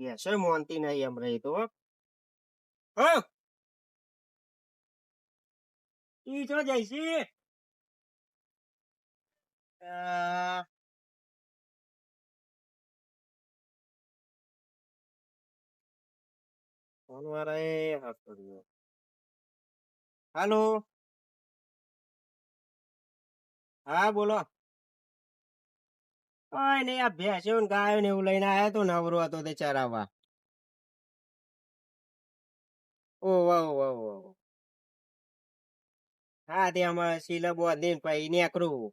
ભેંસો મોનતી નહીં એમ રહી તો હો ઈ જો જઈશી ફોન વાળા એ હાથ કર્યો. હાલો હા બોલો. કઈ નઈ આ ભેંસો ને ગાયો ને એવું લઈને આયા તો નવરો હતો તે ચરાવવા. ઓ વાહ વાહ વાહ. હા તે આમાં શીલા બાંધીને પછી નીકળું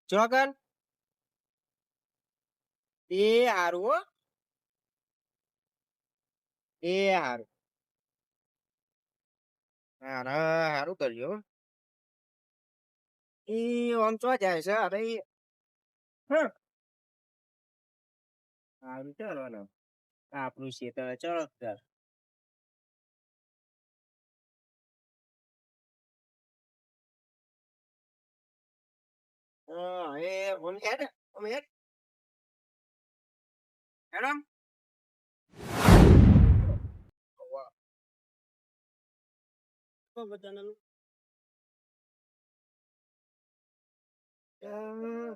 ચોકન એ હારું હો એ હારું હારું કર્યું હો. ઈ આમ ચો જાય છે અરે હમ હારું ચાલો ને આપણું ખેતર ચલો તાર. એ ઓમ હેડ ઓમ હેડ હેડમ બધાનું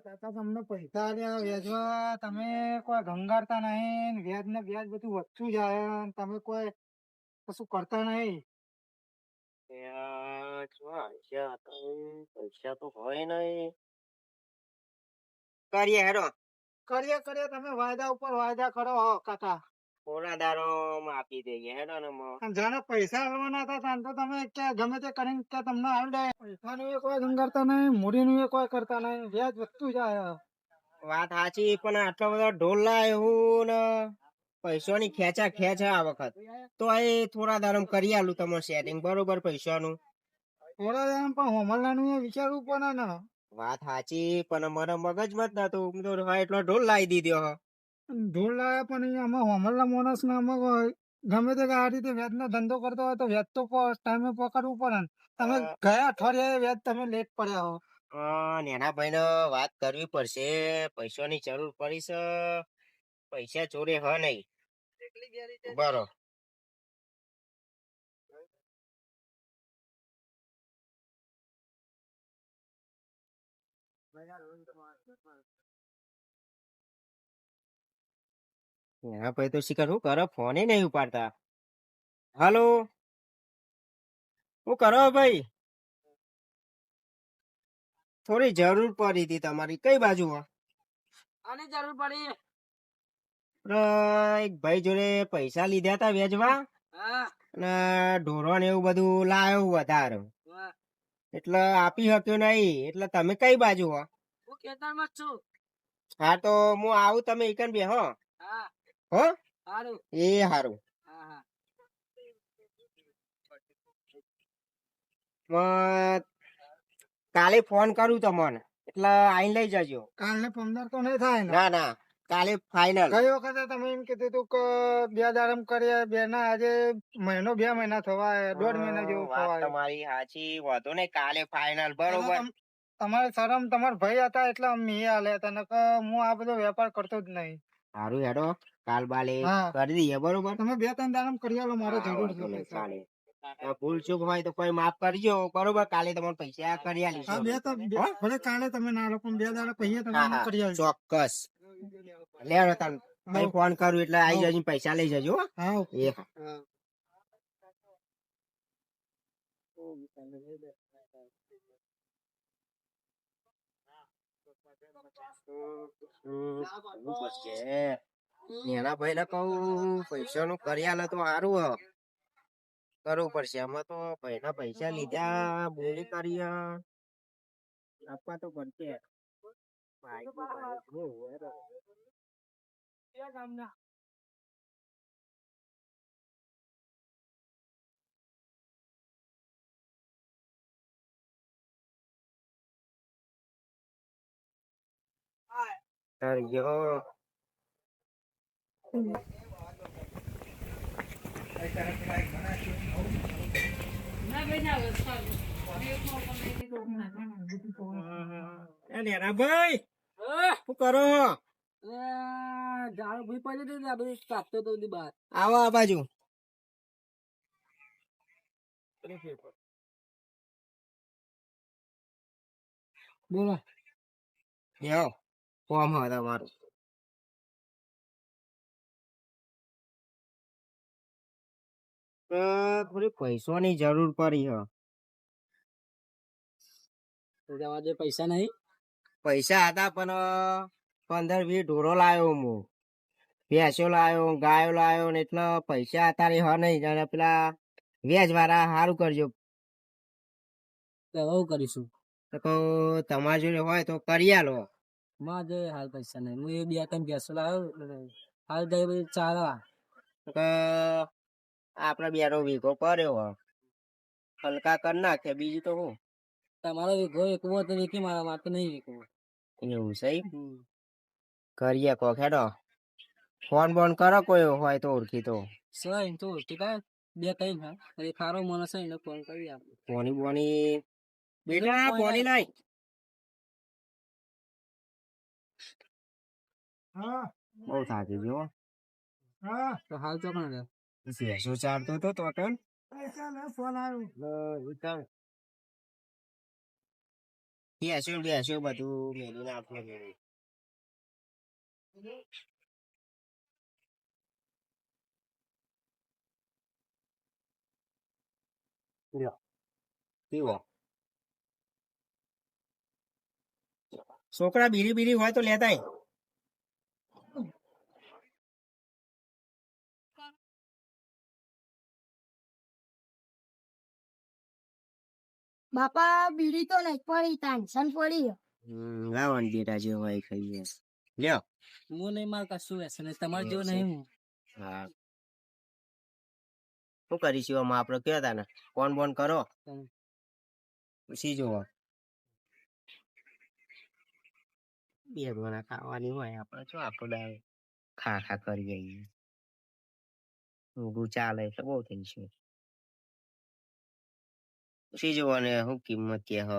કાકા તમને પૈસા આલ્યા વેચવા તમે કોઈ ગંગારતા નહીં વ્યાજ ને વ્યાજ બધું વધતું જાય અને તમે કોઈ કશું કરતા નહીં. પૈસા તો હોય નઈ કરીએ હેડો કરીએ કરીએ તમે વાયદા ઉપર વાયદા કરો હો કાકા. થોડા દારો આપી દઈએ હેડો ને અને જાણે પૈસા આલવાના હતા તાન તો તમે કે ગમે તે કરીને કે તમને આલ દે. પૈસાનું એ કોઈ ગંગારતા નહીં મૂડીનું એ કોઈ કરતા નહીં વ્યાજ વધતું જાય. વાત સાચી પણ આટલો બધો ઢોલ લાવ્યું ને પૈસાની ખેંચા ખેંચા આ વખત તો એ થોડા દાડમ કરી આલું તમારે સેટિંગ બરોબર પૈસાનું. થોડા જણ પણ હોમલાનું એ વિચારવું પડે ને. વાત સાચી પણ મારા મગજમાં જ નતું હું તો હા એટલો ઢોલ લાવી દીધો હ. ઢોલ લાવ્યા પણ અહીંયા આમાં હોમલના માણસ ને આમાં ગમે તે આ રીતે વ્યાજ નો ધંધો કરતો હોય તો વ્યાજ તો ટાઈમે પકડવું પડે ને. તમે ગયા અઠવાડિયે વ્યાજ તમે લેટ પડ્યા હો. નેના ભાઈ ને વાત કરવી પડશે પૈસાની જરૂર પડી છે પૈસા ચોરે હ નઈ બરો નેના ભાઈ તો શીખર શું કરો ફોને નહીં ઉપાડતા. હાલો શું કરો ભાઈ થોડી જરૂર પડી હતી તમારી કઈ બાજુ આની જરૂર પડી. એક ભાઈ જોડે પૈસા લીધા તા વેચવા હા અને ઢોરો ને એવું બધું લાવ્યો વધારે એટલે આપી શક્યો નહીં એટલે તમે કઈ બાજુ હો. હું ખેતરમાં જ છું. હા તો હું આવું તમે એકન બે હો હા હો સારું. એ હારું. હા હા કાલે ફોન કરું તમને એટલે આઈને લઈ જજો. કાલને 15 તો નહીં થાય ને. ના ના કાલે ફાઈનલ. ગઈ વખતે તમે એમ કીધું તું કે બે દાડમ કરીએ બે ના આજે મહિનો 2 મહિના થવા આવ્યા, 1.5 મહિના જેવું થવા વાત આવ્યું. તમારી સાચી વાંધો નહીં કાલે ફાઈનલ બરોબર. તમારે શરમ તમારા ભાઈ હતા એટલે અમે આલે હતા નકર હું આ બધો વેપાર કરતો જ નહીં. સારું હેડો કાલ બાલે હા. કરી દઈએ બરોબર. તમે 2-3 દાડમ કરી આલો મારે હા, જરૂર વાંધો છે નહીં, પૈસા. ચાલે. ભૂલ ચૂક હોય તો કોઈ માફ કરજો બરોબર કાલે તમને પૈસા કરી હા આલીશું. ભલે કાલે તમે ના લો પણ 2 દાડા પૈસા તમે હા, અમને હા, કરી આલજો. ચોક્કસ લેવો તમે ભાઈ ફોન કરું એટલે આવી જજો પૈસા લઈ જજો હો. હા એ હા. એના ભાઈ ને કહું પૈસા નું કરી આલે તો સારું હ કરવું પડશે આમાં તો ભાઈ ના પૈસા લીધા બોલી કરી આપવા તો પડશે. yo ભાઈ શું કરો? ઝાડુ ભૂઈ પડી હતી આ બધી કાપતો તો બધી બહાર. આવો આ બાજુ. બોલો. યો કોમ હે તમારું. થોડી પૈસાની જરૂર પડી હ. જવા દે, પૈસા નહીં. પૈસા હતા પણ 15-20 ઢોરો લાવ્યો હું, ભેંસો લાવ્યો, ગાયો લાવ્યો ને એટલે પૈસા અત્યારે હ નહીં. અને પેલા વેજ વાળા સારું કરજો. તો એવું કરીશું. તો કહું તમારા જોડે હોય તો કરી આલો. માં જે હાલ પૈસા નહીં. હું એ 2-3 ભેંસો લાવ્યો હાલ ગઈ બધી ચાલવા. તો કે આપડે બેનો વીઘો કર્યો હ, હલકા કરી નાખે બીજું તો હું. તમારો વીઘો એકવો તો વીકી, મારા માટે નહીં વીકવો. એવું છે ઈ? કરીએ કોક હેડો. ફોન બોન કરો કોઈ હોય તો ઓળખી તો. સર તો ઠીક 2-3 હા એ ખારો માણસ છે એને ફોન કરી આપો. પોની બોની બેટા પોની લાય. હા બહુ થાકી ગયો હો. હા તો હાલ તો કોણ ભેંસો ચારતો હતો તો કન પૈસા ને ફોન આવ્યો. બેસ્યો બધું મેલી નાખો. લ્યો પીવો. છોકરા બીડી બીડી હોય તો લેતાય. બાપા બીડી તો નહીં પડી, ટેન્શન પડી. લાવો ને બેટા જે હોય ખાઈએ. લ્યો. હું નહીં, માર કશું વેસે નહીં, તમારે જેવું નહીં હું. હા શું કરીશું આમાં આપડે કયા તા ને ફોન બોન કરો પછી જોવો. બે ગણા ખાવાની હોય આપડે શું આખો દાડો ખા ખા કરી જઈએ. ઊંઘું ચાલે એટલે બહુ થઈ છે. પછી જોવો ને શું કિંમત કે હ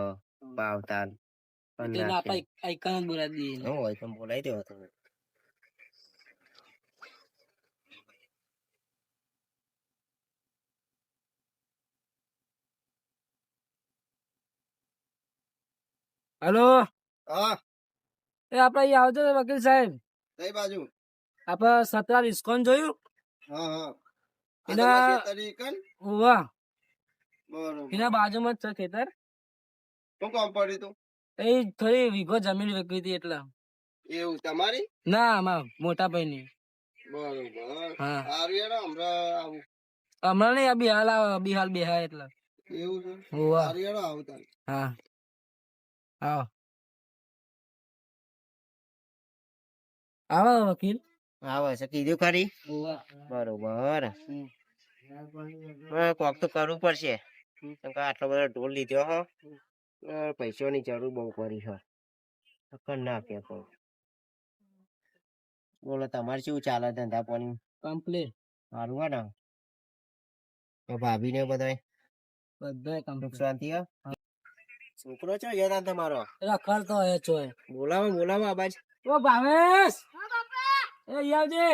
ભાવતાલ એટલે આપણે આઈકન જ બોલાવી દઈએ. હું હોય તો બોલાવી દેવો તમે. હેલો. હા એ આપડે અહીંયા આવજો વકીલ સાહેબ. કઈ બાજુ? આપડે 17 ઇસ્કોન જોયું. હા હા એના હોવા બરોબર. એના બાજુમાં જ છે ખેતર. શું કામ પડ્યું તું? એ થોડી વીઘો જમીન વેચવી હતી એટલે. એવું તમારી? ના આમાં મોટા ભાઈ ની. બરોબર. હા સારું યાર હમણાં આવું. હમણાં નહીં, આ બિહાલ બેહા એટલે. એવું છે? હોવા. સારું યાર આવું તારે. હા આવો આવો વકીલ. આવે છે કીધું ખરી. હોવા. બરોબર. કોક તો કરવું પડશે. કેમ કે આટલો બધો ઢોલ લીધો હો, પૈસાની જરૂર બહુ પડી છે. કર નાખે તો. બોલો તમારે શું ચાલે ધંધા પાણી? કમ્પ્લીટ. સારું હે ને? તો ભાભી ને બધાય બધા સુખ કમ્પ્લીટ. શાંતિ હે? છોકરો છે યાર તમારો? રખડતો હોય ચોય. બોલાવો બોલાવો આ બાજુ. ઓ ભાવેશ, એ આવજે.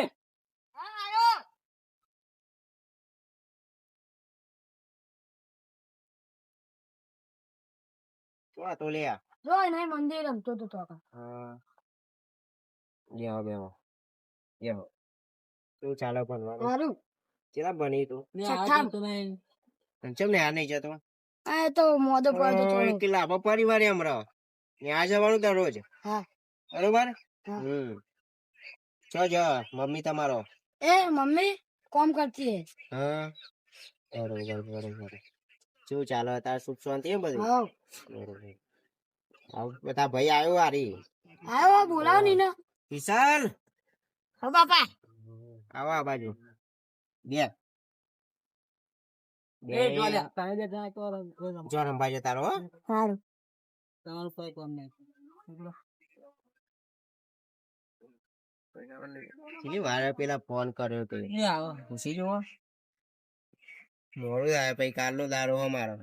તો લે આ. જો નહીં મંદિર રમતો હતો તો. હા બેહો બેહો બેહો. શું ચાલે ભણવાનું? સારું. કેટલા ભણી તું? ને છઠ્ઠા. આવજે તો નહીં. ચમ ને આ નહીં જતો? આ તો મોદો પડતો થોડો. કે લાભો પરિવાર એમ રહો ત્યાં જવાનું દરરોજ. હા. બરોબર. હા. છો જો મમ્મી તમારો? એ મમ્મી કોમ કરતી હે. હા બરોબર બરોબર. શું ચાલે તાર સુખ શાંતિ હે બધી? હા. બરોબર. આવ બધા ભાઈ આવ્યો આરી. આવો બોલાવો ની ને. વિશાલ હો બાપા. આવો આ બાજુ. બે એ ડોલ્યા તમે બે જણા તો જો રંભાઈ જતા રહો. સારું. તમારું કોઈ કોમ નહીં. કેટલી વાર પેલા ફોન કર્યો તો એ આવો. પૂછી જુઓ. મોડું આવે પછી કાલનો દારો અમારો.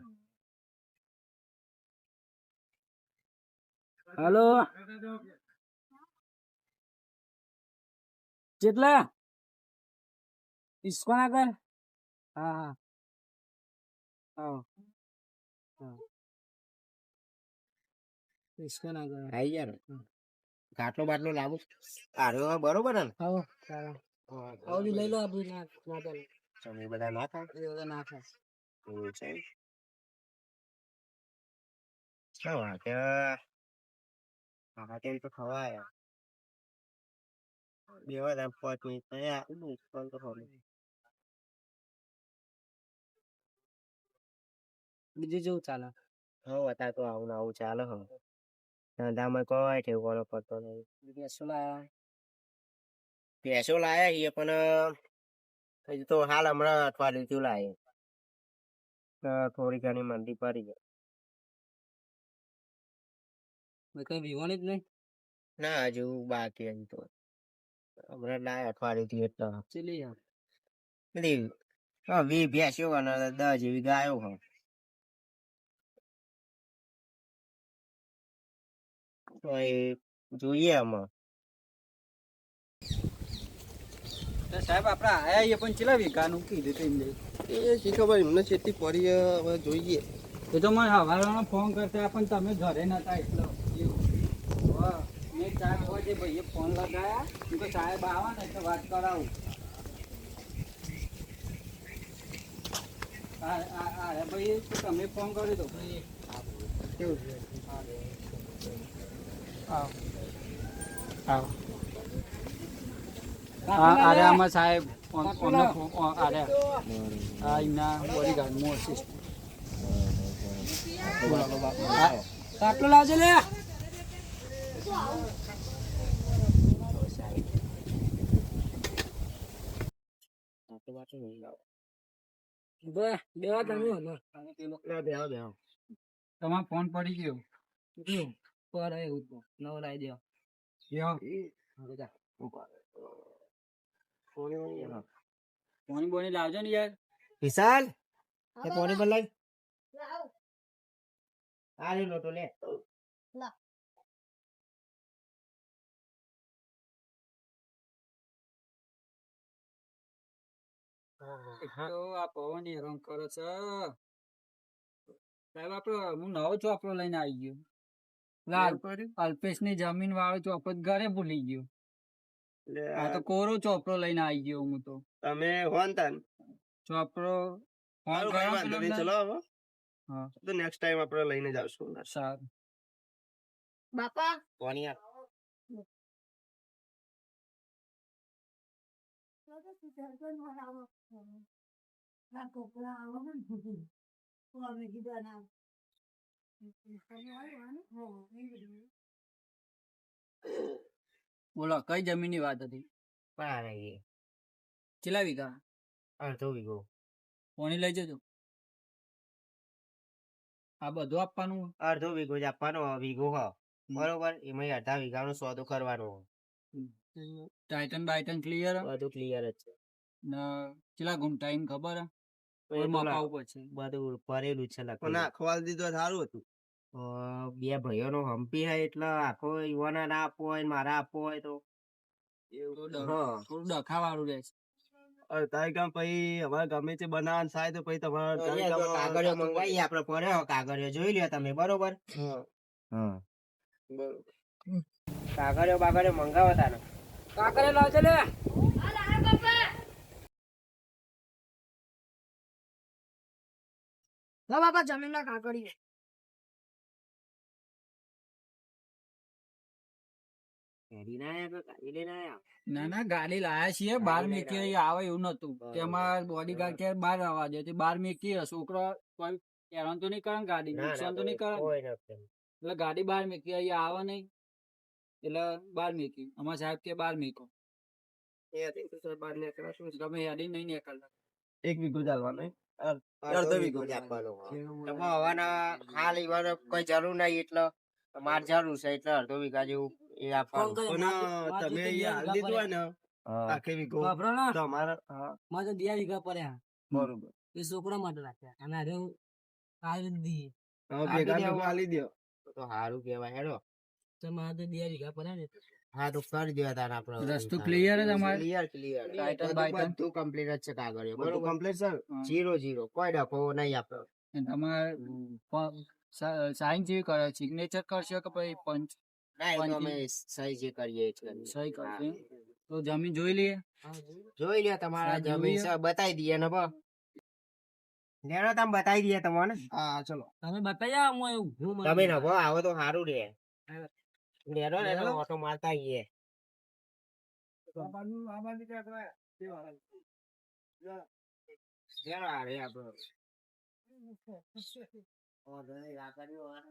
હેલો. કેટલા ઇસ્કોન આગળ હા હા ઇસ્કોન આગળ આઈ યાર ગાટલો બાટલો લાવું આર્યો બરોબર ને આવો ચાલો આવડી લઈ લો આપણું ના ચાલે તમે બધા ના ખાય એ બધા ના ખાય એવું છે શું વાત હા તે તો ખવાય બેવા તા 5 મિનિટ થયા કોલ તો ખબર બીજું જેવું ચાલે હવ અત્યારે તો આવું ને આવું ચાલે હ ધંધામાં કોઈ ઠેકવાનો પડતો નહીં શું લાયા ભેંસો લાયા છીએ પણ હજુ તો હાલ હમણાં અઠવાડિયું થયું લાયે થોડી ઘણી મંદી પડી ગઈ કઈ વિવાની જ નહીં ના હજુ બાકી હજુ તો હમણાં લાયા અઠવાડિયું થયું એટલે ચીલી યાર બધી 20 ભેંસો અને 10 જેવી ગાયો હ તો એ જોઈએ આમાં સાહેબ આપડે આયા પણ ચેલા વીઘાનું કીધું તું એમને એ શી ખબર એમને છેતી પડી હવે જોઈએ એ તો મને હવારમાં ફોન કરતા પણ તમે ઘરે નતા એટલે મેં 4 વાગે ભાઈએ ફોન લગાયા હું તો સાહેબ આવા ને એટલે વાત કરાવું અરે ભાઈ તમે ફોન કર્યો તો કેવું છે અરે આમાં સાહેબ અરે આ એમના બોડીગાર્ડનું અસિસ્ટ આટલો લાવજે લે તમારો ફોન પડી ગયો પર એવું નવો લાવી દો પાણી બોણી લાવજો ને યાર વિશાલ એ પાણી પર લાવ આ લે લોટો લે તો આ પવન હેરાન કરે છે સાહેબ આપડે હું નવો ચોપડો લઈને આવી ગયો અલ્પેશ ની જમીન વાળો ચોપડો ઘરે ભૂલી ગયો આ તો કોરો ચોપડો લઈને આવી ગયો હું તો તમે હોન તન ચોપડો ફોન ચલો હવે હા તો નેક્સ્ટ ટાઈમ આપણે લઈને જાવશું સારું બાપા પાણી આ બોલો કઈ જમીન ની વાત હતી પાણી કેટલા વીઘા અડધો વીઘો પાણી લઈ જજો આ બધું આપવાનું અડધો વીઘો જ આપવાનો વીઘો હ બરોબર એમાં અડધા વીઘાનો સોદો કરવાનો ટાઇટન બાઇટન ક્લિયર બધું ક્લિયર જ છે ને કેટલા ગુંઠા એમ ખબર એ તો મપાવું પછી બધું ભરેલું છે નાખવા દીધું સારું હતું બે ભાઈઓનો હમ્પી હોય એટલે આખો યુવાના ના આપવો હોય મારા આપવો હોય તો થોડું ડખા વાળું રહેશે તારી કામ પછી હવે ગમે તે બનાવવાનું થાય તો પછી તમારે કાગળિયો મંગાવીએ આપડે પડે કાગળિયો જોઈ લ્યો તમે બરોબર કાગળિયો બાગળિયો મંગાવો તાને કાકરે લાવજે લે બાપા જમીન ના કાકડી ના ના ગાડી લાયા છીએ 12 મેકી આવે એવું નતું તેમાં બોડીગાર્ડ કે 12 આવવા દે 12 મેકી છોકરો કોઈ હેરાન તો નહીં કરે ગાડી નુકસાન તો નહીં કરે એટલે ગાડી 12 મેકી અહીંયા આવે નહીં એટલે 12 મેકી અમારા સાહેબ કે 12 મેકો તમે હેડી નહીં નીકળતા 1 વીઘો ચાલવાનો અડધો વીઘો જ આપવાનો હાલ ઈવાનો કોઈ જરૂર નહીં એટલે માર જરૂર છે એટલે અડધો વીઘા જેવું એ આપવાનું તમે હાલ દીધું હોય ને આખે વીઘો તમારે મારે 2 વીઘા પડ્યા બરોબર એ છોકરા માટે રાખ્યા અને અરે કાઢી દીધી ભેગા ભેગું આલી દો તો સારું કેવાય હેડો તો મારે તો 2 વીઘા પડ્યા ને હા તો કરી દો તાર આપણે રસ્તો clear જ અમારે? Clear Titan બાયટન? બધું કમ્પ્લીટ જ છે કાગળ બધું complete છે? હા. 0 કોઈ ડખો નહીં આપણો. તમારે સાઈન જેવી કરે સિગ્નેચર કરશો કે પછી પંચ ના એ તો પંચી. અમે સહી જે કરીએ એ જ કરીએ. સહી હા. કરશે તો જમીન જોઈ લઈએ. જોઈ લ્યો તમારા સાહેબ જમીન જોઈએ? છે બતાવી દઈએ ને બસ લેણો તમે બતાવી દઈએ તમને. હા ચલો. તમે બતાવી તમે નભો આવો તો સારું રે લેરો ને લેરો? ઓટો મારતા આવીએ. લેરો આ રે આપણો. ઓર્ડર નહીં, આ કર્યો આ.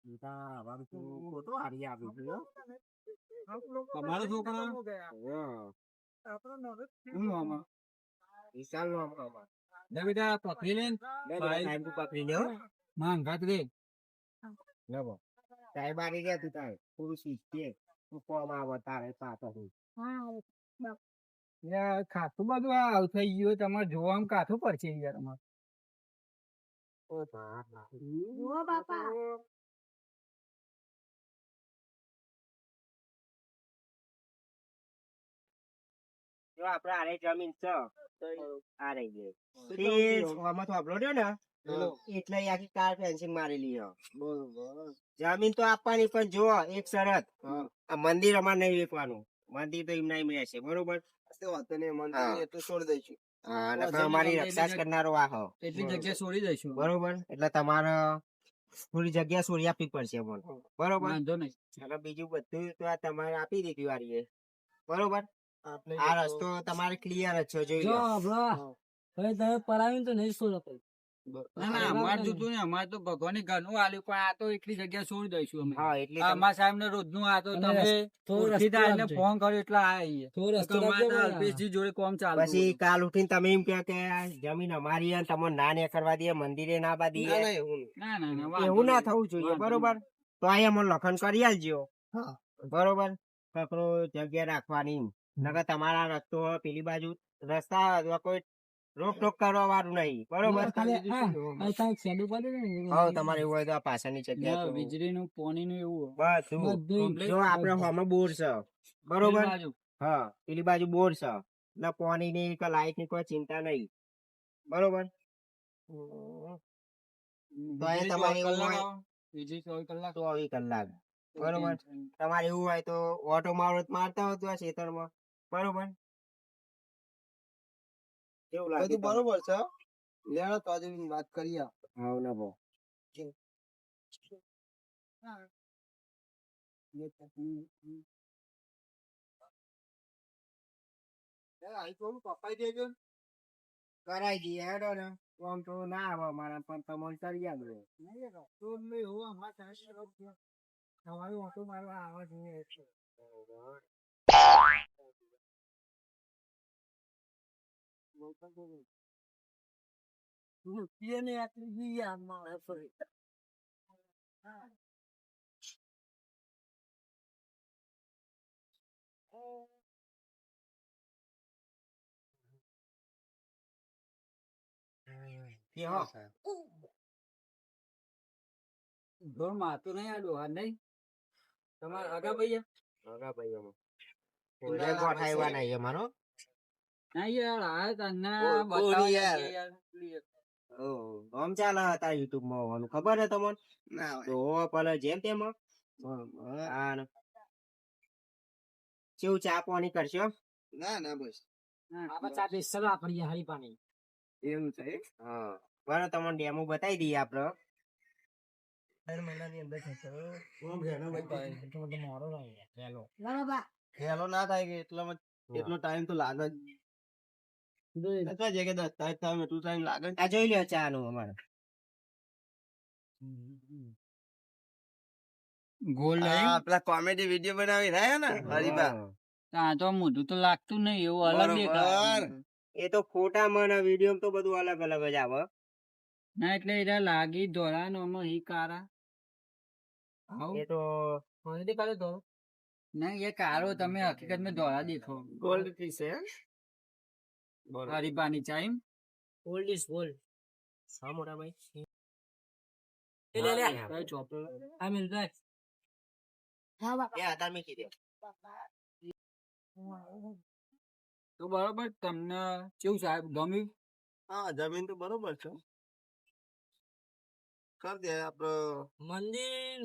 ઈ તો આમ તો ખોટું હારી આપ્યું હતું, હો. તમારો છોકરો? હા. વિશાલનો આમાં. લે બેટા પકડી લે લે બેટા, ટાઈમ તું પકડી લે, હો. માંગા રે લે બો. સાહેબ આવી ગયા તું તારે. થોડું શીખીએ. તું કોમ આવે તારે પાછળ. યાર ખાતું બધું આવું થઈ ગયું તમારે જોવામાં કાઠું પડશે યાર અમારે. ઓ બાપ. જુઓ બાપા જો આપડે આરે જમીન છે આ રહી ગઈ તે આમાં તો આપણો રહ્યો ને એટલે ઈ આખી કાર ફેન્સિંગ મારેલી છે. જમીન તો આપવાની પણ જો એક શરત આ મંદિર અમારે નહીં વેચવાનું. મંદિર તો એમ નહીં રહેશે બરોબર. હા. એ તો છોડી દઈશું. હા અને પણ અમારી રક્ષા જ કરનારો આ હો. એટલી જગ્યા છોડી દઈશું બરોબર એટલે તમારે થોડી જગ્યા છોડી આપવી પડશે અમને. બરોબર વાંધો નહીં. અને બીજું બધું તો આ તમારે આપી દીધી વાળી બરોબર. આપણે આ રસ્તો તમારે ક્લિયર જ છે જોઈ લો. ના ના અમારે જોતું ને અમારે તો ભગવાન ઘરનું આલ્યું પણ આ તો એટલી જગ્યા છોડી દઈશું અમે. હા એટલે અમારા સાહેબ ને રોજ નું આ તો તમે ઓળખીતા એને ફોન કર્યો એટલે આયા અલ્પેશજી જોડે કોમ ચાલુ પછી કાલ ઉઠીને તમે એમ કહો કે આ જમીન અમારી છે ને તમને ના ને કરવા દઈએ મંદિરે ના બા દઈએ ના ના ના વાંધો એવું ના નહીં. થવું જોઈએ વાંધો બરોબર. તો અહીંયા મને લખન કરી આલજો હા. બરોબર. કકરો જગ્યા રાખવાની નકર તમારા રસ્તો હોય પેલી બાજુ રસ્તા અથવા કોઈ રોક ટોક કરવા વાળું નહીં બરોબર. હા તમારે એવું હોય તો આ પાછળની જગ્યા તો વીજળી નું પાણી નું એવું બધું complete જો આપડે હોમાં બોર છે બરોબર. બાજુ. હા પેલી બાજુ બોર છે એટલે પાણી ની કે લાઈટ ની કોઈ ચિંતા નહીં બરોબર. તો એ તમારે એવું હોય વીજળી 24 કલાક 24 કલાક બરોબર. તમારે એવું હોય તો ઓટો મારો તો મારતા હોય તો આ ખેતરમાં બરોબર. કેવું લાગે બધું બરોબર છે. લેણો તો આજે વાત કરીએ. હા ના બો પપ્પાઈ દેજો. કરાઈ દઈએ હેડો ને આમ તો ના આવે મારા પણ તમને કરી આપો. તમારું ઓટો મારવા આવે છે ઢોર મારતો નહીં આ ડોહા નહીં તમારે આગા ભૈયા હગા ભાઈઓમાં કોઈને ગોઠાવ્યા નહીં અમારો. ના યાર આ તને કોની બતાવો યાર? યાર આમ ચાલે હતા યુટ્યુબ માં હોવાનું ખબર હે તમને. ના હોય. તો પેલા જેમ તેમ કેવું ચા પાણી કરશો. ના ના બસ હરીપાણી એવું છે. હા બરાબર તમને ડેમો બતાવી દઈએ આપડે. હેલો ના થાય કે એટલામાં એટલો ટાઈમ તો લાગે જ. નતા જે કે 10 તારીખ થાય એટલું ટાઈમ લાગે જ. આ જોઈ લ્યો ચા નું અમારે. ગોલ આ પેલા કોમેડી વિડિયો બનાવી રહ્યા ને હરીબા. આ તો મોઢું તો લાગતું નહીં એવું અલગ દેખાય બરોબર. એ તો ફોટા માં વિડીયો તો બધું અલગ અલગ જ આવે. ના એટલે એરા લાગી ધોળા નો ઈ કારા એ તો ના એ કારો તમે હકીકત માં ધોળા દેખો ગોલ્ડ થી છે. હરીપાની ચાઈમ ઓલ્ડ ઇઝ ગોલ્ડ. હા મોટા ભાઈ. ચોપડો આ મિલ હા બાપા. એ હતા મેં કીધું. તો બરોબર તમને કેવું સાહેબ ગમ્યું? હા જમીન તો બરોબર છે કર દે આપડે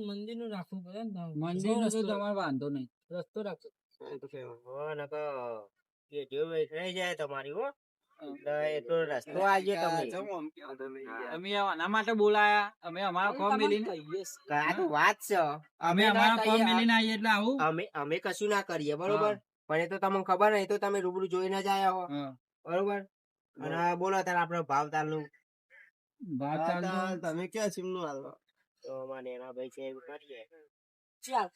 મંદિર નું રાખવું પડે ને મંદિર નો તો તમારે વાંધો નહીં રસ્તો રાખજો. એ તો કઈ વાંધો હો નકર એ જેવું વેચાઈ જાય તમારી હો. એટલે એ તો રસ્તો આલજો તમે. નહીં. ચમ આમ કહો તમે યાર. અમે આના માટે બોલાયા અમે અમારા ફોર્મ મેલીને આ તો વાત છે. અમે ના અમારા ફોર્મ કહીએ. મેલીને આવીએ એટલે આવું અમે કશું ના કરીએ બરોબર, પણ એ તો તમને ખબર નહીં, તો તમે રૂબરૂ જોઈને જ આયા હો હા. બરોબર. અને બોલો તાર આપડે ભાવ તાલનું વાત હા, ચાલતો તમે ક્યાં સિમ નું હાલો તો અમારે એના ભાઈ છે એવું કરીએ. ચાલ.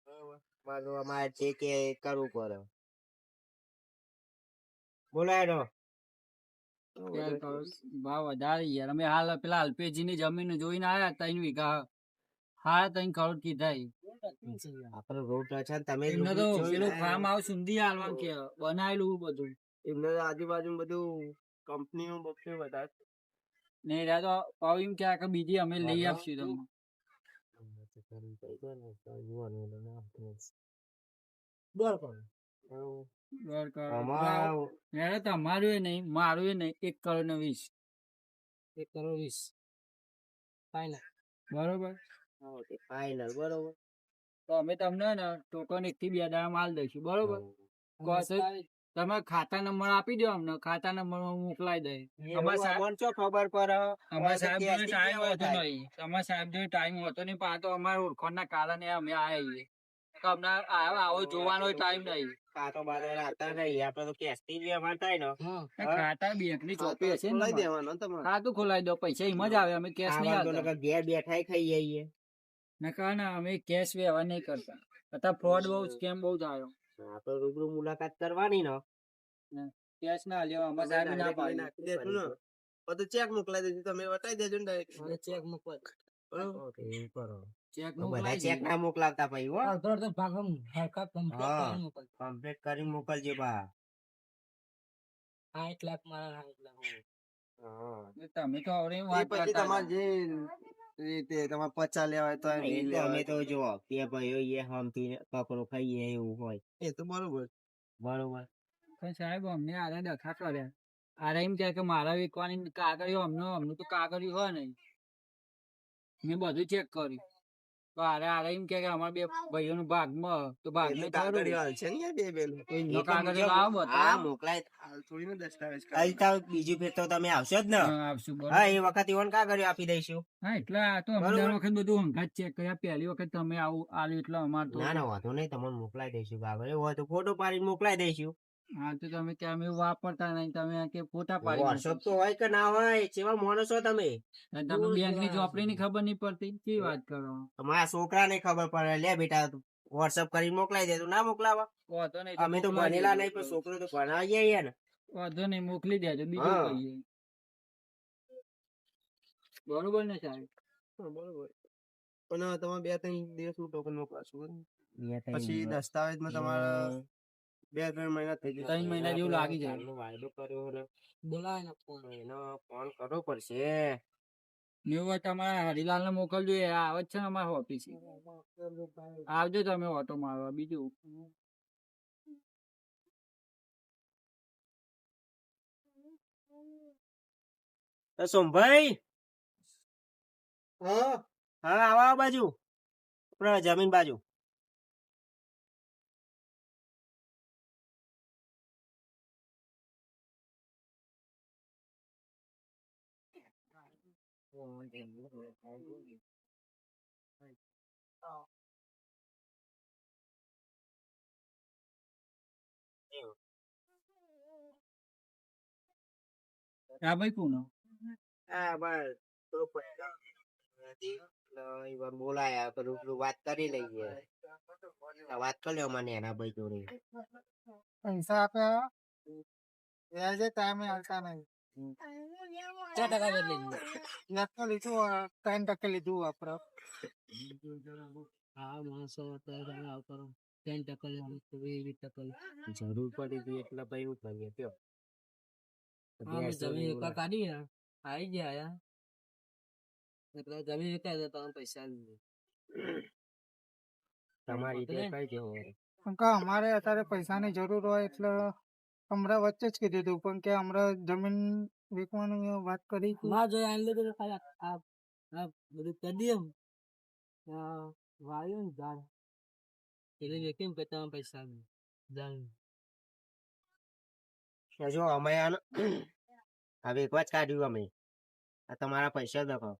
બરોબર. મારું અમારે જે કે એ કરવું પડે. બોલાય રો. યાર તો ભાવ વધારે યાર અમે હાલ પેલા અલ્પેજી ની જમીન જોઈને આયા 3 વીઘા હા 3 કરોડ કીધા આપડે રોડ છે ને તમે એમને તો રૂબરૂ જોઈને પેલું આયા. ફાર્મ હાઉસ ઊંધી હાલવાનું કે બનાવેલું બધું એમને આજુબાજુ બધું કંપનીઓ બપનીઓ બધા ને એ રહ્યા તો પાવ એમ કે બીજી અમે લઈ આપશું તમને બોલ કોણ? દર કરોડ. અમારું યાર તમારું એ નહીં મારું એ નહીં 1 કરોડ ને 20. 1 કરોડ 20 ફાઇનલ બરોબર. ફાઈનલ બરોબર. તો અમે તમને ને ટોકન 1 થી 2 દાડા માલ દઈશું બરોબર. કહો તો તમે ખાતા નંબર આપી દો અમને ખાતા નંબર મોકલાઈ દે. અમારા સાહેબ અમને શું ખબર પડે? અમારા સાહેબ તો જોડે કેસથી ટાઈમ કેવો હોતો થાય? નહીં અમારા સાહેબ જોડે ટાઈમ હોતો નહીં પાછો અમારા ઓળખાણના કારણે અમે આવીએ તો અમને આવો જોવાનો ટાઈમ નહીં. કાંટો બાટો રાખતા નહીં. આપણે તો કેસથી જ વ્યવહાર થાય ને. ખાતા બેંક ની ચોપી હશે ને ખોલાઈ તમારે? દેવાનો તમારે ખાતું ખોલાવી દો પૈસા એમ જ આવે અમે કેશ નહીં ખાવાનું તો આવતા નકર ઘેર બેઠા ખાઈ જઈએ. નકા ના અમે કેશ વ્યવહાર નહીં કરતા અત્યારે ફ્રોડ બહુ સ્કેમ બહુ થયો આપણે રૂબરૂ મુલાકાત કરવાની ને. કેશ ના લ્યો અમારા સાહેબ ના Direct લઈ પાડી નાખી દેશું ને. બધું ચેક મોકલાઈ દેજો તમે બતાવી દેજો ને ડાયરેક્ટ ચેક મોકલ એવું કરો. ચેક તો બધા ચેક ના મોકલાવતા પછી હો. મોકલાઈ હા. કમ્પ્લીટ કરી મોકલજો બા. 60 લાખ મારા 60 લાખ હા. તમે તો હવે એ વાત પછી કરતા તમારે જે રીતે તમારે 50 લેવાય તો એ તો અમે તો જો કે ભાઈઓ એ હમથી કકરો ખાઈએ એવું હોય એ તો બરોબર બરોબર. પણ સાહેબ અમને આને ડખા કર્યા આરે એમ કહે કે મારા વેચવાની કાગળિયો અમને તો કાગળિયો હોય નહીં મેં બધું ચેક કર્યું તો આરે એમ કહે કે અમારા બે ભાઈઓનો ભાગમાં તો એટલે ભાગમાં કાગળિયો હાલ છે ને યાર બે બેન એમનો કાગળિયો લાવો હા બતાવો. મોકલાય. હાલ થોડી ને દસ્તાવેજ અહીં તો બીજું ફેર તો તમે આવશો જ ને. હા, આપશું બરોબર. હા એ વખત ઈવન કાગળિયો આપી દઈશું. હા એટલે આ તો અમે દર વખત બધું હંગાત ચેક કર્યા પહેલી વખત તમે આવું આલ્યું એટલે અમાર તો ના ના વાંધો નહીં, તમને મોકલાઈ દઈશું કાગળિયો હોય તો ફોટો પાડીને મોકલાઈ દઈશું. હા તો તમે કે અમે વાપરતા નહીં તમે કે ફોટા પાડી વોટ્સઅપ તો હોય કે ના હોય, કેવા માણસો તમે. તમે બેંક ની ચોપડી ની ખબર નહીં પડતી કેવી વાત કરો તમારા છોકરાને ખબર પડે, લે બેટા વોટ્સઅપ કરીને મોકલાઈ દે. ના મોકલાવા વાંધો નહીં અમે તો મોકલાવી ભણેલા દેજો. નહીં, પણ છોકરો તો ભણાવીએ ને. વાંધો નહીં મોકલી દેજો બીજું હા. કહીએ બરોબર ને સાહેબ બરોબર પણ તમે 2-3 દિવસનું ટોકન મોકલાશું પછી દસ્તાવેજમાં તમારા 2-3 મહિના થઈ જશે 3 મહિના જેવું લાગી જાય કાલનો વાયદો કર્યો ને બોલાય ને ફોન એનો ફોન કરવો પડશે. એવું હોય તમારા હરિલાલ ને મોકલજો એ આવે જ છે ને અમારા ઓફિસ આવજો તમે ઓટો મારવા બીજું તો સોમભાઈ હા આવા આ બાજુ આપણે જમીન બાજુ. હા ભાઈ કોનો હા બસ તો પૈસા નથી. એટલે ઈવન બોલાયા તો રૂબરૂ વાત કરી લઈએ. વાત કરી લ્યો મને એના ભાઈ જોડે. પૈસા આપ્યા વ્યાજે ટાઈમે આવતા નહીં. 4% બદલી વ્યાજ તો લીધું 3% લીધું વાપરો. હા માણસો અત્યારે આવતો 10% 20% જરૂર પડી હતી એટલે ભાઈ હું કરીએ કયો. જમીન એક કાઢી આવી ગયા એટલે જમીન વેચાય તો તમે પૈસા તમારી રીતે કઈ દેવું હોય. પણ કે અમારે અત્યારે પૈસાની જરૂર હોય એટલે હમણાં વચ્ચે જ કીધું હતું પણ કે હમણાં જમીન વેચવાની વાત કરી હતી. માં જો આને લીધે તો ખાલી આ બધું કરી દઈએ વાયું ને ઝાડ એટલે વેચીને પછી તમે પૈસા ઝાડ કે જો અમે હવે એક જ કાઢ્યું અમે આ તમારા પૈસા દખો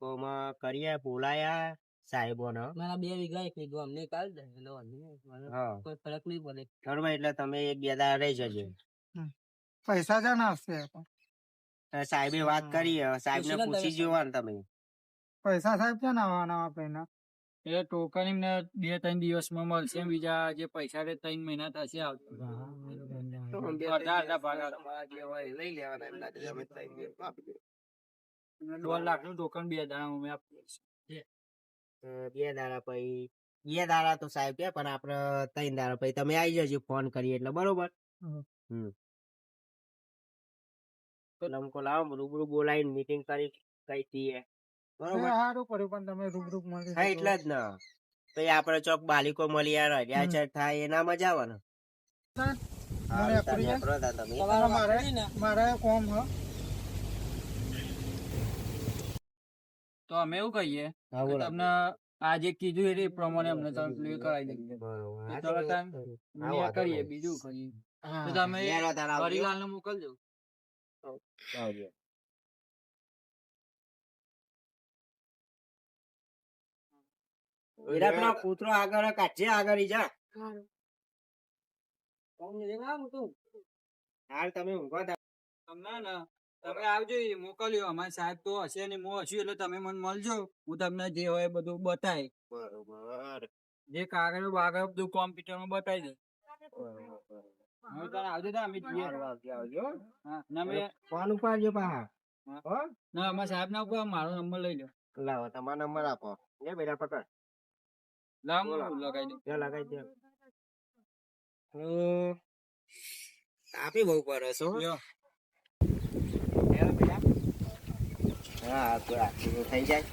તો અમે કરીએ બોલાયા સાહેબોને મારા 2 વીઘા એક વીઘો અમને કાલ દે એટલે હા કોઈ ફરક નહીં પડે બરોબર એટલે તમે 1-2 દાડા રહી જજો. પૈસા જ ના આવશે સાહેબે વાત કરી સાહેબ ને પૂછી જોવાનું તમે પૈસા સાહેબ ક્યાં આવવાના આપેના એ ટોકન એમને 2-3 દિવસમાં મળશે બીજા જે પૈસા 3 મહિના થશે આવતા અડધા ભાગ લઈ લેવાના 1.5 લાખનું ટોકન 2 દાડામાં અમે આપીએ છીએ. 2 દાડા પછી 2 દાડા તો સાહેબ કે પણ આપડે 3 દાડા પછી તમે આવી જજો ફોન કરીએ એટલે બરોબર. તો લમકો લાવો રૂબરૂ બોલાવીને મીટિંગ કરી કઈ દઈએ બરોબર. સારું કર્યું પણ તમે રૂબરૂ મળી હા એટલે જ ને પછી આપડે ચોક બાલિકો મળી યાર થાય એના મજા આવે ને. મારે કોમ હ તો અમે એવું કહીએ કે તમને આજે કીધું એ પ્રમાણે અમને તમે ક્લિયર કરાવી દઈએ કરીએ બીજું કરીએ તો તમે હરિલાલને મોકલજો. કૂતરો આગળ કાઢજે આગળ જા હાલ તમે ઊંઘવા તમે આવજો મોકલ્યો અમારે સાહેબ તો હશે ને હું હશું એટલે તમે મને મળજો હું તમને જે હોય બધું બતાય બરોબર જે કાગળ બાગળ બધું કોમ્પ્યુટર માં બતાવી દે. આવજો અમે આવજો ફોન ઉપાડજો પાહા ના અમારા સાહેબ ના ઉપર મારો નંબર લઈ લો. લાવો તમારો નંબર આપો લે બેટા પકડ લાવ લગાવી દો લગાઈ દે આપી બહુ પડે છો હા તો આટલું થઈ જાય